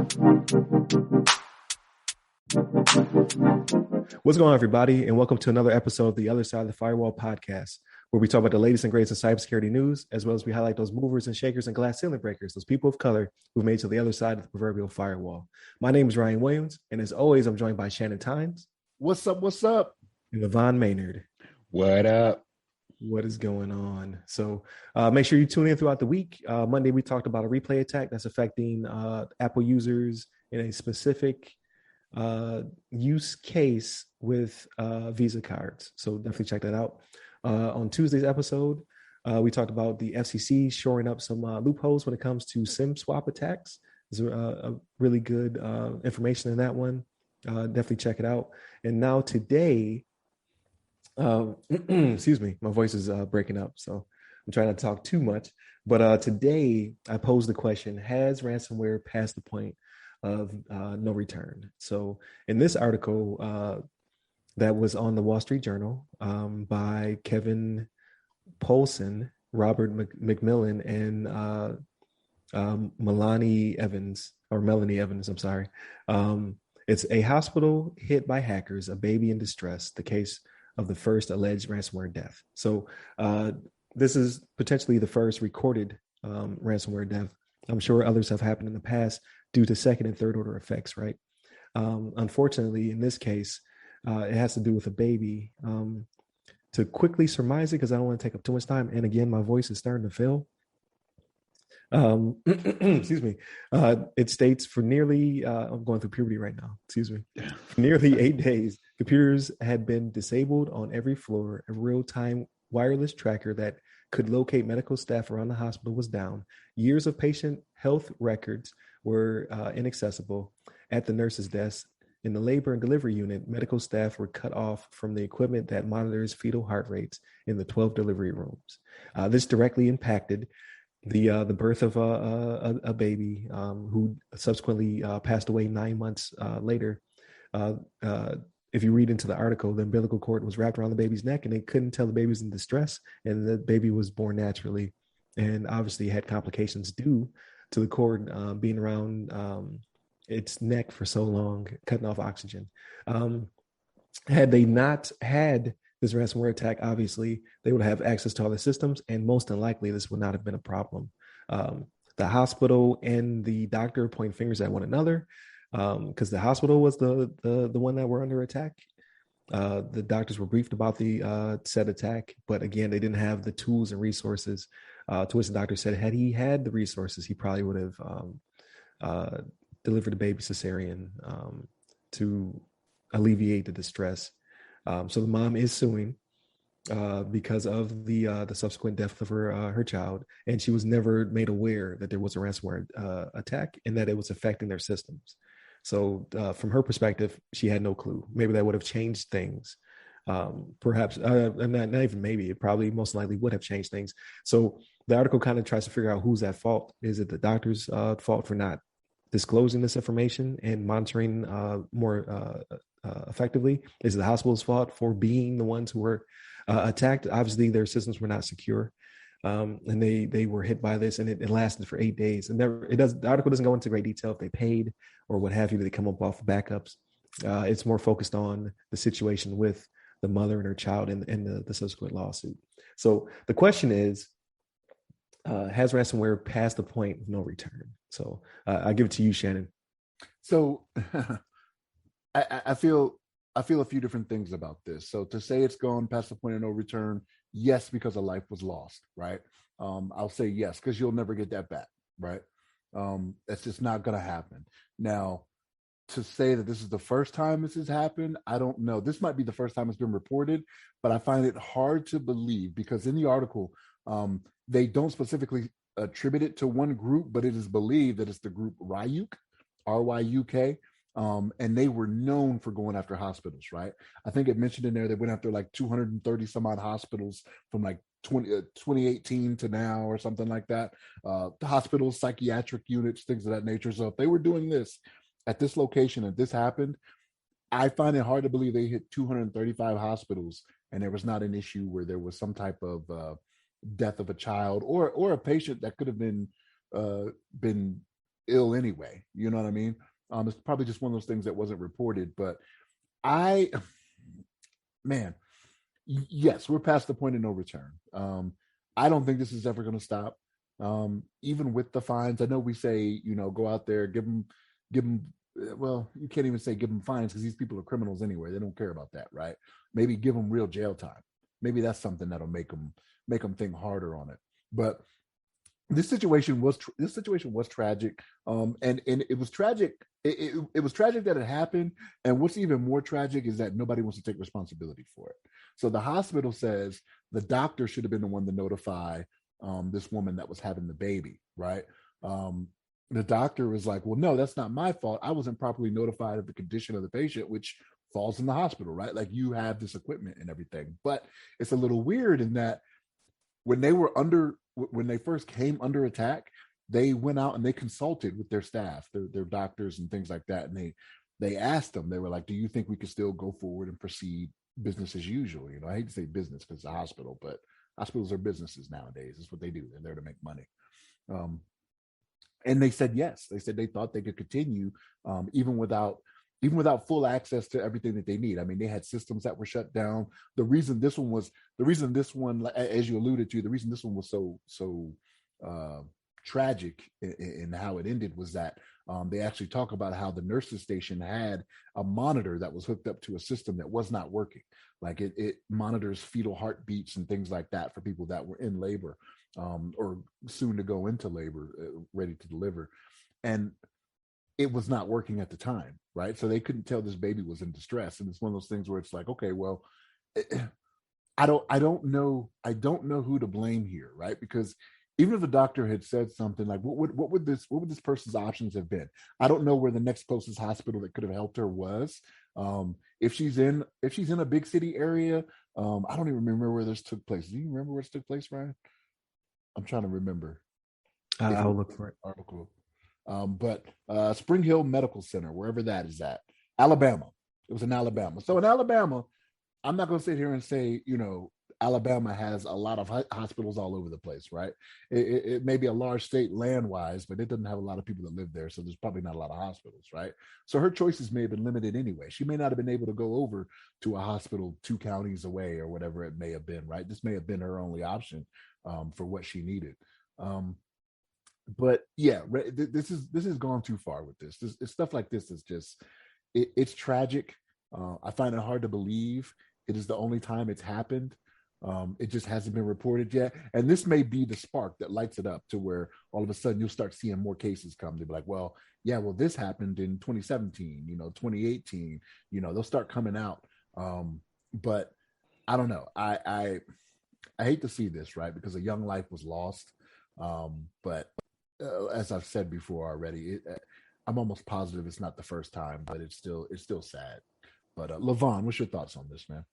What's going on, everybody, and welcome to another episode of the Other Side of the Firewall podcast, where we talk about the latest and greatest in cybersecurity news, as well as we highlight those movers and shakers and glass ceiling breakers, those people of color who've made it to the other side of the proverbial firewall. My name is Ryan Williams, and as always, I'm joined by Shannon Tynes. What's up? What's up? And LeVon Maynard. What up? What is going on? So make sure you tune in throughout the week. Monday, we talked about a replay attack that's affecting Apple users in a specific use case with Visa cards. So definitely check that out. On Tuesday's episode, we talked about the FCC shoring up some loopholes when it comes to SIM swap attacks. There's a really good information in that one. Definitely check it out. And now today, excuse me, my voice is breaking up, so I'm trying not to talk too much. But today, I posed the question: has ransomware passed the point of no return? So in this article that was on the Wall Street Journal by Kevin Poulsen, Robert McMillan, and Melanie Evans, I'm sorry. It's a hospital hit by hackers, a baby in distress, the case of the first alleged ransomware death. So this is potentially the first recorded ransomware death. I'm sure others have happened in the past due to second and third order effects, right? Unfortunately, in this case, it has to do with a baby. To quickly surmise it, because I don't want to take up too much time, and again, my voice is starting to fail. Excuse me. It states for nearly, I'm going through puberty right now, excuse me. For nearly 8 days, computers had been disabled on every floor. A real-time wireless tracker that could locate medical staff around the hospital was down. Years of patient health records were inaccessible. At the nurse's desk, in the labor and delivery unit, medical staff were cut off from the equipment that monitors fetal heart rates in the 12 delivery rooms. This directly impacted the birth of a baby who subsequently passed away 9 months later. If you read into the article, the umbilical cord was wrapped around the baby's neck, and they couldn't tell the baby was in distress, and the baby was born naturally, and obviously had complications due to the cord being around its neck for so long, cutting off oxygen. Had they not had this ransomware attack, obviously, they would have access to all the systems, and most unlikely, this would not have been a problem. The hospital and the doctor point fingers at one another, because the hospital was the one that were under attack. The doctors were briefed about the said attack, but again, they didn't have the tools and resources. To which the doctor said, had he had the resources, he probably would have delivered the baby cesarean to alleviate the distress. So the mom is suing because of the subsequent death of her child, and she was never made aware that there was a ransomware attack and that it was affecting their systems. So from her perspective, she had no clue. Maybe that would have changed things. Perhaps, not even maybe, it probably most likely would have changed things. So the article kind of tries to figure out who's at fault. Is it the doctor's fault for not disclosing this information and monitoring more effectively? Is it the hospital's fault for being the ones who were attacked? Obviously, their systems were not secure, and they were hit by this, and it lasted for 8 days. And the article doesn't go into great detail if they paid or what have you. They come up off backups. It's more focused on the situation with the mother and her child and the subsequent lawsuit. So the question is, has ransomware passed the point of no return? So I'll give it to you, Shannon. So I feel a few different things about this. So to say it's gone past the point of no return, yes, because a life was lost, right? I'll say yes, because you'll never get that back, right? That's just not going to happen. Now, to say that this is the first time this has happened, I don't know. This might be the first time it's been reported, but I find it hard to believe because in the article, they don't specifically attribute it to one group, but it is believed that it's the group Ryuk, R-Y-U-K. And they were known for going after hospitals, right? I think it mentioned in there they went after like 230 some odd hospitals from like 2018 to now or something like that. Hospitals, psychiatric units, things of that nature. So if they were doing this at this location and this happened, I find it hard to believe they hit 235 hospitals and there was not an issue where there was some type of death of a child or a patient that could have been ill anyway. You know what I mean? It's probably just one of those things that wasn't reported. But man, yes, we're past the point of no return. I don't think this is ever going to stop. Even with the fines, I know we say, go out there, give them. Well, you can't even say give them fines because these people are criminals anyway. They don't care about that, right? Maybe give them real jail time. Maybe that's something that'll make them think harder on it. But this situation was tragic, and it was tragic. It was tragic that it happened, and what's even more tragic is that nobody wants to take responsibility for it. So the hospital says the doctor should have been the one to notify this woman that was having the baby, right? The doctor was like, well, no, that's not my fault. I wasn't properly notified of the condition of the patient, which falls in the hospital, right? Like, you have this equipment and everything. But it's a little weird in that when they first came under attack, they went out and they consulted with their staff, their doctors and things like that. And they asked them, they were like, do you think we could still go forward and proceed business as usual? I hate to say business because it's a hospital, but hospitals are businesses nowadays. It's what they do. They're there to make money. And they said yes. They said they thought they could continue even without full access to everything that they need. I mean, they had systems that were shut down. The reason this one, as you alluded to, the reason this one was so tragic in how it ended was that they actually talk about how the nurses station had a monitor that was hooked up to a system that was not working. Like, it monitors fetal heartbeats and things like that for people that were in labor or soon to go into labor, ready to deliver. And it was not working at the time, right? So they couldn't tell this baby was in distress. And it's one of those things where it's like, okay, well, I don't know who to blame here, right? Because even if the doctor had said something like, what would this person's options have been? I don't know where the next closest hospital that could have helped her was. If she's in a big city area, I don't even remember where this took place. Do you remember where this took place, Ryan? I'm trying to remember. I'll look for it. Article. But Spring Hill Medical Center, wherever that is at, Alabama. It was in Alabama. So in Alabama, I'm not going to sit here and say, Alabama has a lot of hospitals all over the place, right? It may be a large state land-wise, but it doesn't have a lot of people that live there, so there's probably not a lot of hospitals, right? So her choices may have been limited anyway. She may not have been able to go over to a hospital 2 counties away or whatever it may have been, right? This may have been her only option for what she needed. But yeah, this has gone too far with this. Stuff like this is just, it's tragic. I find it hard to believe it is the only time it's happened. It just hasn't been reported yet. And this may be the spark that lights it up to where all of a sudden you'll start seeing more cases come. They'll be like, well, this happened in 2017, 2018, they'll start coming out. But I don't know. I hate to see this, right? Because a young life was lost. But as I've said before already, I'm almost positive it's not the first time, but it's still sad. But LeVon, what's your thoughts on this, man?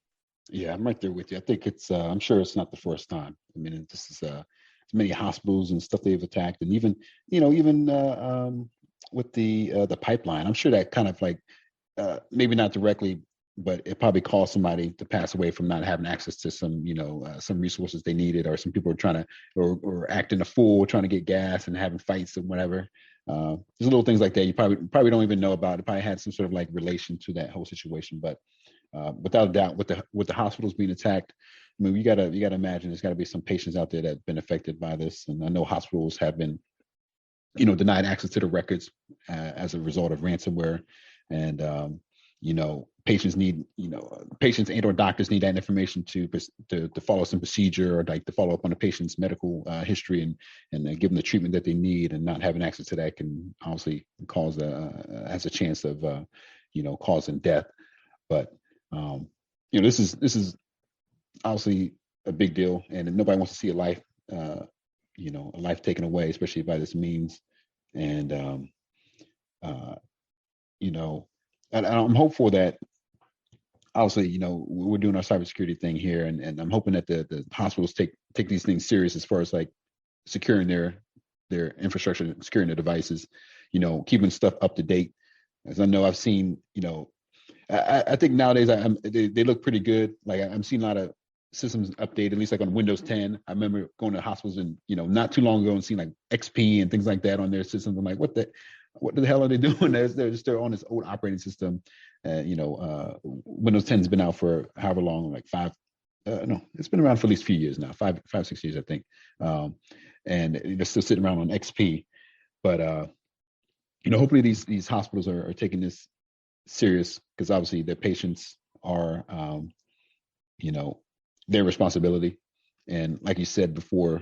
Yeah, I'm right there with you. I think it's. I'm sure it's not the first time. I mean, this is as many hospitals and stuff they've attacked, and even with the pipeline, I'm sure that kind of like maybe not directly, but it probably caused somebody to pass away from not having access to some resources they needed, or some people are trying to or acting a fool, trying to get gas and having fights and whatever. There's little things like that you probably don't even know about. It probably had some sort of like relation to that whole situation, but. Without a doubt, with the hospitals being attacked, I mean, you gotta imagine there's got to be some patients out there that've been affected by this, and I know hospitals have been, denied access to the records as a result of ransomware, and patients need, patients and or doctors need that information to follow some procedure or like to follow up on the patient's medical history and give them the treatment that they need, and not having access to that can obviously cause has a chance of causing death, but. This is obviously a big deal, and nobody wants to see a life, a life taken away, especially by this means. And and I'm hopeful that obviously, we're doing our cybersecurity thing here, and I'm hoping that the hospitals take these things serious as far as like securing their infrastructure, securing their devices, keeping stuff up to date. As I know, I've seen, I think nowadays they look pretty good. Like I'm seeing a lot of systems updated, at least like on Windows 10. I remember going to hospitals and, not too long ago and seeing like XP and things like that on their systems. I'm like, what the hell are they doing? They're on this old operating system. Windows 10 has been out for however long, like it's been around for at least a few years now, 6 years, I think. And they're still sitting around on XP. But, hopefully these hospitals are taking this serious, because obviously their patients are, their responsibility. And like you said before,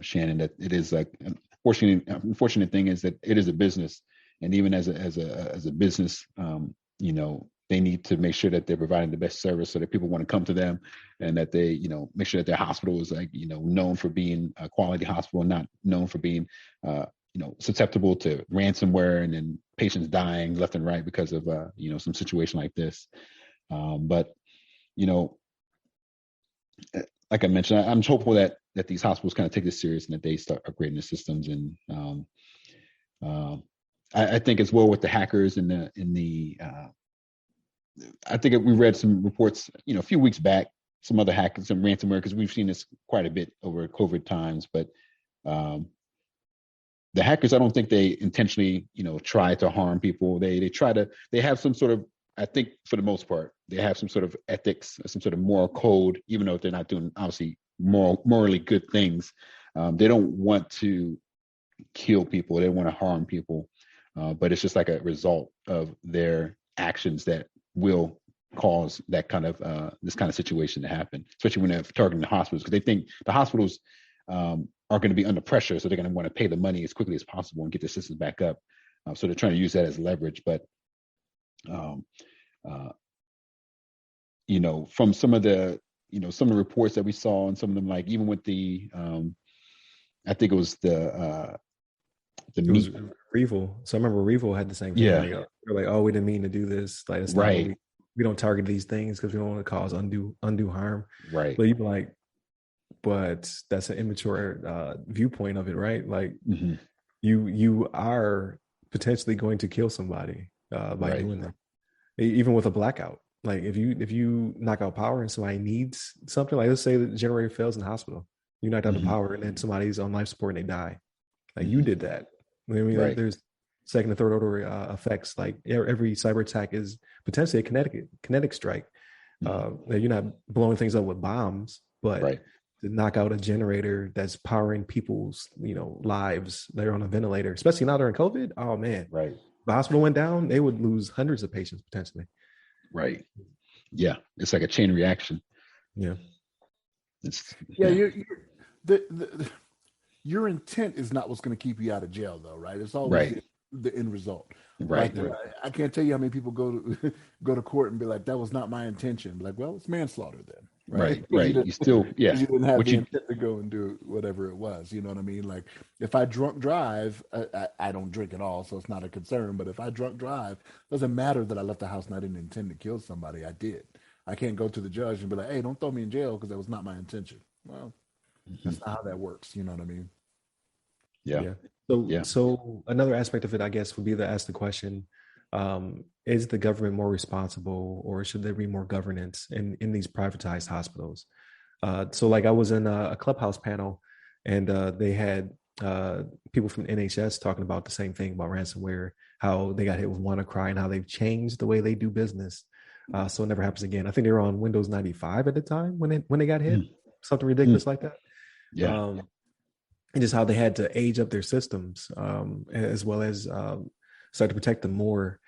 Shannon, that it is like, unfortunate thing is that it is a business. And even as a business, they need to make sure that they're providing the best service so that people want to come to them, and that they, make sure that their hospital is like, known for being a quality hospital, and not known for being, susceptible to ransomware and then patients dying left and right because of, some situation like this. But, like I mentioned, I'm hopeful that these hospitals kind of take this serious and that they start upgrading the systems. And I think as well with the hackers I think we read some reports, a few weeks back, some other hackers, some ransomware, because we've seen this quite a bit over COVID times. But the hackers, I don't think they intentionally, try to harm people. They have some sort of, I think for the most part, they have some sort of ethics, some sort of moral code, even though they're not doing obviously morally good things. They don't want to kill people. They don't want to harm people. But it's just like a result of their actions that will cause that kind of this kind of situation to happen, especially when they're targeting the hospitals, because they think the hospitals are going to be under pressure, so they're going to want to pay the money as quickly as possible and get the systems back up. So they're trying to use that as leverage. But from some of the reports that we saw, and some of them, like even with the I think it was the meat. Revel. So I remember Revel had the same thing. Yeah. Like, they're like, oh, we didn't mean to do this. Like, it's right. We don't target these things because we don't want to cause undue harm. Right. But you'd be like, but that's an immature viewpoint of it, right? Like, mm-hmm. you are potentially going to kill somebody by doing that. Even with a blackout. Like if you knock out power and somebody needs something, like let's say the generator fails in the hospital, you knocked out the power and then somebody's on life support and they die. Like you did that. I mean, like, there's second and third order effects. Like every cyber attack is potentially a kinetic strike. You're not blowing things up with bombs, but to knock out a generator that's powering people's lives, they're on a ventilator, especially now during COVID. Oh man, the hospital went down, they would lose hundreds of patients potentially. Right. Yeah, it's like a chain reaction. Yeah. Your intent is not what's going to keep you out of jail, though, right? It's always the end result. Right. I can't tell you how many people go to court and be like, "That was not my intention." Be like, "Well, it's manslaughter then." Right. You still, you didn't have the intent to go and do whatever it was. You know what I mean? Like, if I drunk drive, I don't drink at all, so it's not a concern. But if I drunk drive, it doesn't matter that I left the house and I didn't intend to kill somebody. I did. I can't go to the judge and be like, "Hey, don't throw me in jail because that was not my intention." Well, that's not how that works. You know what I mean? Yeah. So another aspect of it, I guess, would be to ask the question: is the government more responsible, or should there be more governance in these privatized hospitals? So, like, I was in a Clubhouse panel, and they had people from NHS talking about the same thing about ransomware, how they got hit with WannaCry, and how they've changed the way they do business, so it never happens again. I think they were on Windows 95 at the time when they got hit, something ridiculous like that. Yeah. And just how they had to age up their systems, as well as start to protect them more.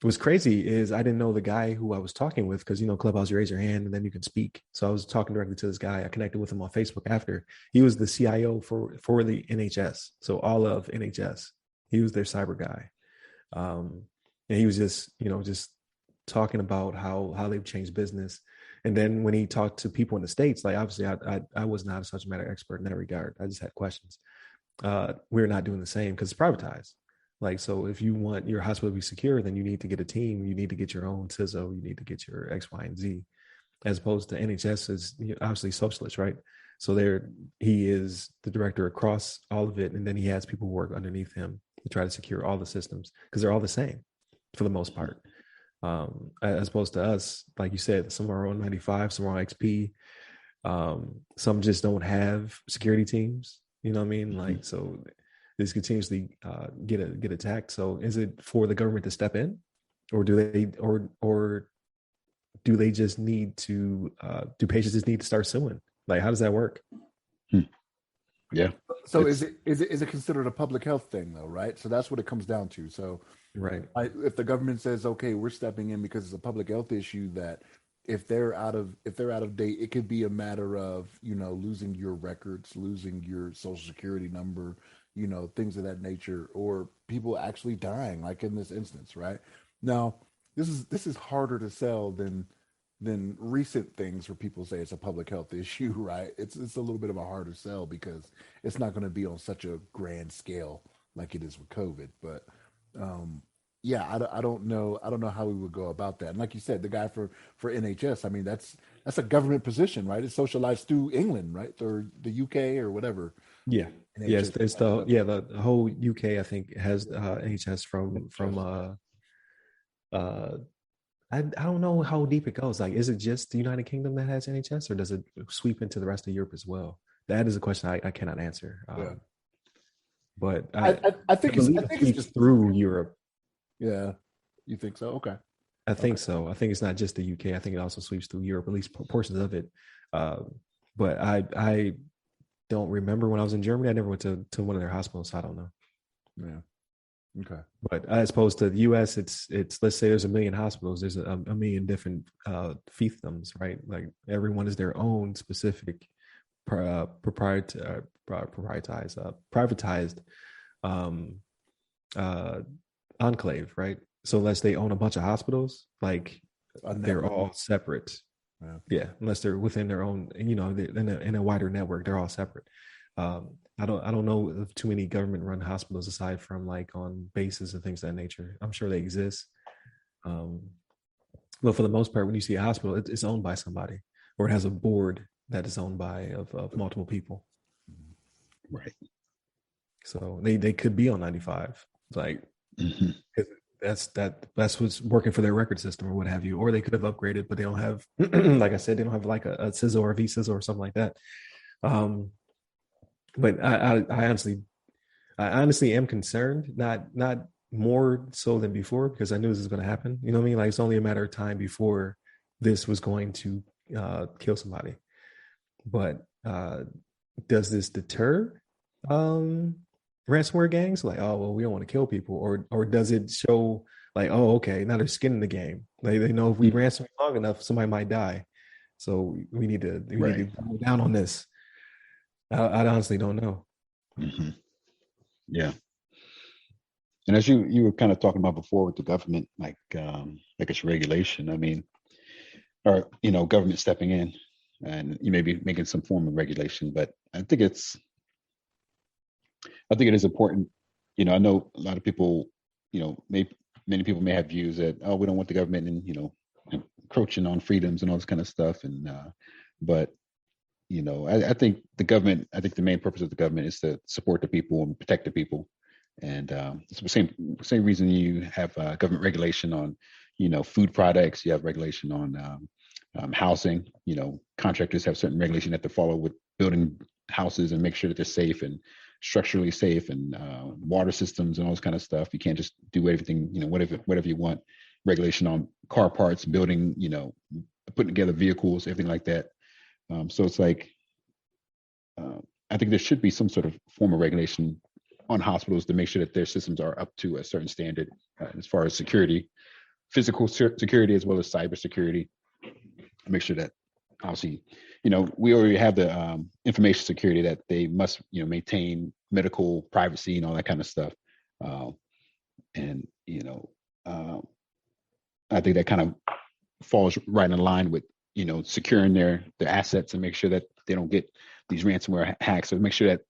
What's crazy is I didn't know the guy who I was talking with, because Clubhouse, you raise your hand and then you can speak. So I was talking directly to this guy. I connected with him on Facebook after. He was the CIO for the NHS, so all of NHS. He was their cyber guy, and he was just talking about how they've changed business. And then when he talked to people in the States, like obviously I was not a subject matter expert in that regard. I just had questions. We're not doing the same because it's privatized. Like, so if you want your hospital to be secure, then you need to get a team. You need to get your own CISO. You need to get your X, Y, and Z, as opposed to NHS is obviously socialist, right? So he is the director across all of it. And then he has people who work underneath him to try to secure all the systems because they're all the same for the most part. as opposed to us, like you said, some are on 95, some are on XP. Some just don't have security teams. You know what I mean? Mm-hmm. Like, so this continuously get attacked. So is it for the government to step in, or do they just need to do patients just need to start suing? Like, how does that work? Yeah. So is it considered a public health thing though, right? So that's what it comes down to. So Right. if the government says, okay, we're stepping in because it's a public health issue, that if they're out of date, it could be a matter of, losing your records, losing your social security number, things of that nature, or people actually dying, like in this instance, right? Now, this is harder to sell than recent things where people say it's a public health issue, right? It's a little bit of a harder sell because it's not going to be on such a grand scale like it is with COVID. But yeah, I don't know how we would go about that. And like you said, the guy for NHS, I mean, that's a government position, right? It's socialized through England, right, or the UK or whatever. Yeah. NHS. Yes, there's the whole UK, I think, has NHS from I don't know how deep it goes. Like, is it just the United Kingdom that has NHS, or does it sweep into the rest of Europe as well? That is a question I cannot answer. But I think it's just through Europe. Yeah, you think so? Okay, I think so. I think it's not just the UK. I think it also sweeps through Europe, at least portions of it. But I don't remember when I was in Germany. I never went to one of their hospitals, so I don't know. Yeah. Okay. But as opposed to the U.S., it's let's say there's 1 million hospitals. There's a million different fiefdoms, right? Like, everyone is their own specific privatized enclave, right? So unless they own a bunch of hospitals, like, they're all separate. Yeah, unless they're within their own, in a wider network, they're all separate. I don't know of too many government-run hospitals aside from, like, on bases and things of that nature. I'm sure they exist, but for the most part, when you see a hospital, it's owned by somebody, or it has a board that is owned by of multiple people. Right. So they could be on 95, like, that's what's working for their record system or what have you, or they could have upgraded, but they don't have, like I said, they don't have like a CISO or a vCISO or something like that. But I honestly am concerned, not more so than before, because I knew this was going to happen. You know what I mean? Like, it's only a matter of time before this was going to kill somebody. But does this deter ransomware gangs? Like, oh, well, we don't want to kill people, or does it show, like, oh, okay, now there's skin in the game. Like, they know if we ransom long enough, somebody might die. So we need to go down on this. I honestly don't know. Mm-hmm. Yeah. And as you were kind of talking about before with the government, like its regulation, I mean, or, government stepping in, and you may be making some form of regulation, but I think it is important. I know a lot of people, many people may have views that, oh, we don't want the government and, encroaching on freedoms and all this kind of stuff. And, but, I think the main purpose of the government is to support the people and protect the people. And it's the same reason you have government regulation on, food products. You have regulation on housing. Contractors have certain regulation that they follow with building houses and make sure that they're safe and structurally safe, and water systems and all this kind of stuff. You can't just do everything, whatever you want. Regulation on car parts, building, putting together vehicles, everything like that. So it's like, I think there should be some sort of form of regulation on hospitals to make sure that their systems are up to a certain standard as far as security, physical security, as well as cyber security. Make sure that, obviously, we already have the information security that they must, maintain medical privacy and all that kind of stuff. And, I think that kind of falls right in line with, securing their assets and make sure that they don't get these ransomware hacks, or make sure that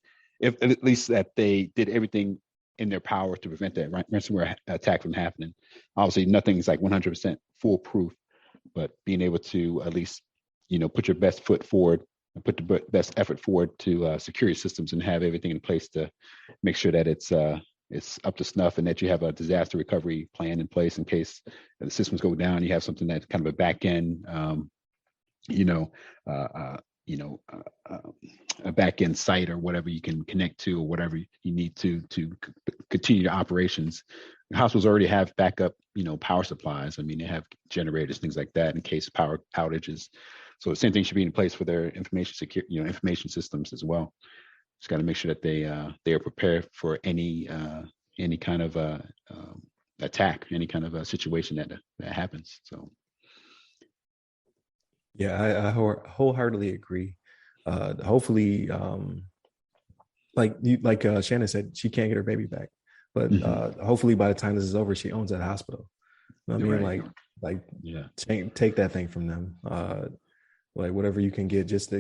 at least that they did everything in their power to prevent that ransomware attack from happening. Obviously, nothing's like 100% foolproof, but being able to at least, put your best foot forward and put the best effort forward to secure your systems and have everything in place to make sure that it's it's up to snuff, and that you have a disaster recovery plan in place in case the systems go down. You have something that's kind of a back end, you know, uh, uh, you know, a back end site or whatever you can connect to, or whatever you need to continue the operations. Hospitals already have backup, power supplies. I mean, they have generators, things like that in case of power outages. So the same thing should be in place for their information systems as well. Just got to make sure that they are prepared for any kind of attack, any kind of a situation that happens. So, yeah, I wholeheartedly agree. Hopefully, like Shannon said, she can't get her baby back, but hopefully by the time this is over, she owns that hospital. You know what I mean, right. Yeah, take that thing from them. Like whatever you can get, just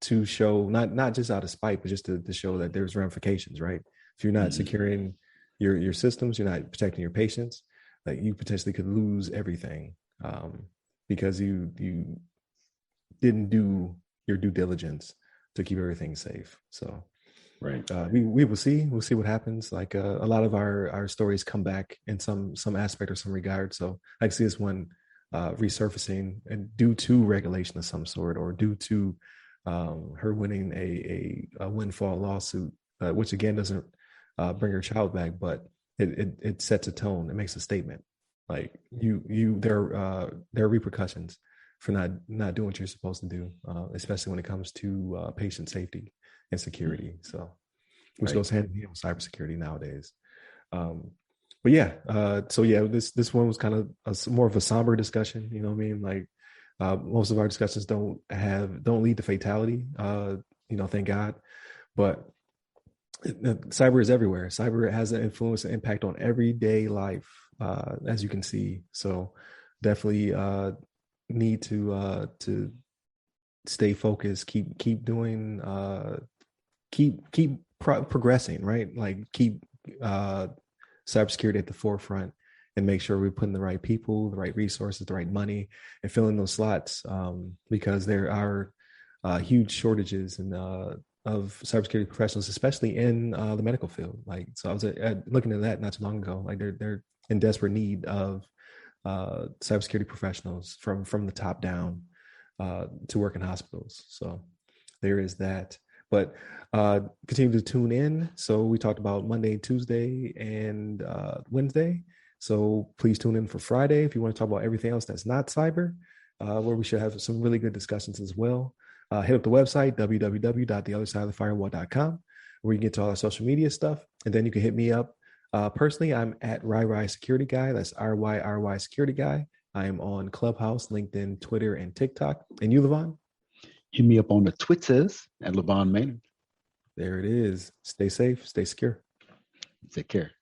to show, not just out of spite, but just to show that there's ramifications, right? If you're not securing your systems, you're not protecting your patients, like you potentially could lose everything because you didn't do your due diligence to keep everything safe. So right. We will see. We'll see what happens. Like a lot of our stories come back in some aspect or some regard. So I see this one resurfacing, and due to regulation of some sort, or due to her winning a windfall lawsuit, which again doesn't bring her child back, but it sets a tone. It makes a statement. Like there are repercussions for not doing what you're supposed to do, especially when it comes to patient safety and security. So, which goes hand in hand with cybersecurity nowadays. But yeah, this one was kind of more of a somber discussion. You know what I mean? Like most of our discussions don't lead to fatality. Thank God. But cyber is everywhere. Cyber has an influence and impact on everyday life, as you can see. So definitely need to stay focused. Keep doing. Keep progressing. Right. Like keep cybersecurity at the forefront, and make sure we're putting the right people, the right resources, the right money, and filling those slots, because there are huge shortages of cybersecurity professionals, especially in the medical field. Like, so I was looking at that not too long ago. Like they're in desperate need of cybersecurity professionals from the top down to work in hospitals. So there is that. But continue to tune in. So we talked about Monday, Tuesday, and Wednesday. So please tune in for Friday if you want to talk about everything else that's not cyber, where we should have some really good discussions as well. Hit up the website, www.theothersideofthefirewall.com, where you can get to all our social media stuff. And then you can hit me up personally. I'm at RyRy Security Guy. That's RYRY Security Guy. I am on Clubhouse, LinkedIn, Twitter, and TikTok. And you, LeVon? Hit me up on the Twitters at LeVon Maynard. There it is. Stay safe, stay secure. Take care.